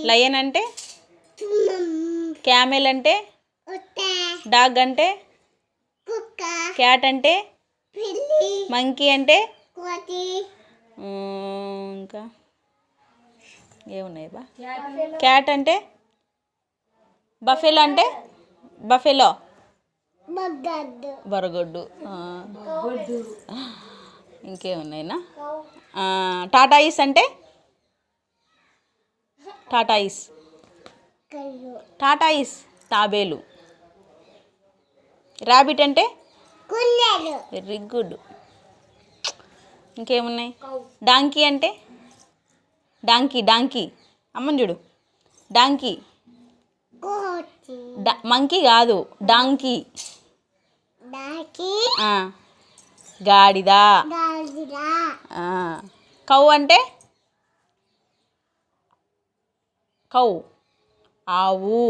lion అంటే camel అంటే dog అంటే క్యాట్ అంటే మంకీ అంటే ఇంకా ఏమున్నాయి బా క్యాట్ అంటే బఫెలో అంటే బఫెలో బరగొడ్డు ఇంకేమున్నాయినా టాటాయిస్ అంటే టాటాయిస్ తాబేలు ర్యాబిట్ అంటే వెరీ గుడ్ ఇంకేమున్నాయి డాంకీ అంటే డాంకీ అమ్మని చూడు డాంకీ మంకీ కాదు డాంకీ గాడిద కౌ అంటే కౌ ఆవు